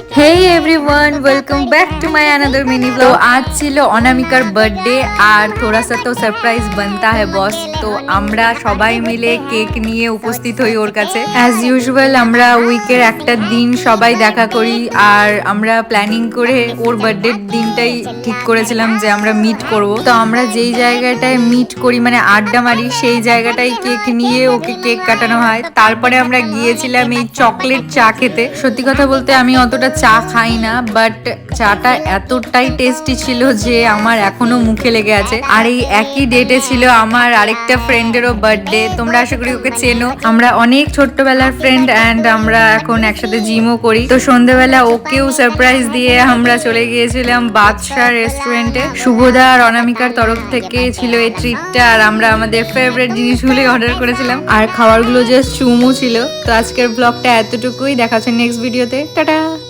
Hey everyone, welcome back to my another mini vlog. तो आज ছিল অনামিকার বার্থডে আর थोड़ा सा तो सरप्राइज बनता है বস। তো আমরা সবাই মিলে কেক নিয়ে উপস্থিত হই ওর কাছে। অ্যাজ ইউজুয়াল আমরা উইকের একটা দিন সবাই দেখা করি আর আমরা প্ল্যানিং করে ওর বার্থডের দিনটাই ঠিক করেছিলাম যে আমরা মিট করব। তো আমরা যেই জায়গাটায় মিট করি মানে আড্ডা মারি সেই জায়গাটায় কেক নিয়ে ওকে কেক কাটানো হয়। তারপরে আমরা গিয়েছিলাম এই চকলেট চা খেতে। সত্যি কথা বলতে আমি অতটা চা খাই না, বাট চাটা এতটাই টেস্টি ছিল যে আমার এখনো মুখে লেগে আছে। আর এই একই ডেটে ছিল আমার আরেকটা ফ্রেন্ডেরও বার্থডে। তোমরা আশা করি ওকে চেনো। আমরা অনেক ছোট্টবেলার ফ্রেন্ড অ্যান্ড আমরা এখন একসাথে জিমও করি। তো সন্ধ্যেবেলা ওকেও সারপ্রাইজ দিয়ে আমরা চলে গিয়েছিলাম বাদশাহ রেস্টুরেন্টে। শুভদা আর অনামিকার তরফ থেকে ছিল এই ট্রিটটা আর আমরা আমাদের ফেভারিট জিনিসগুলোই অর্ডার করেছিলাম আর খাবারগুলো জাস্ট চুমু ছিল। তো আজকের ব্লগটা এতটুকুই, দেখা হচ্ছে নেক্সট ভিডিওতে। টাটা।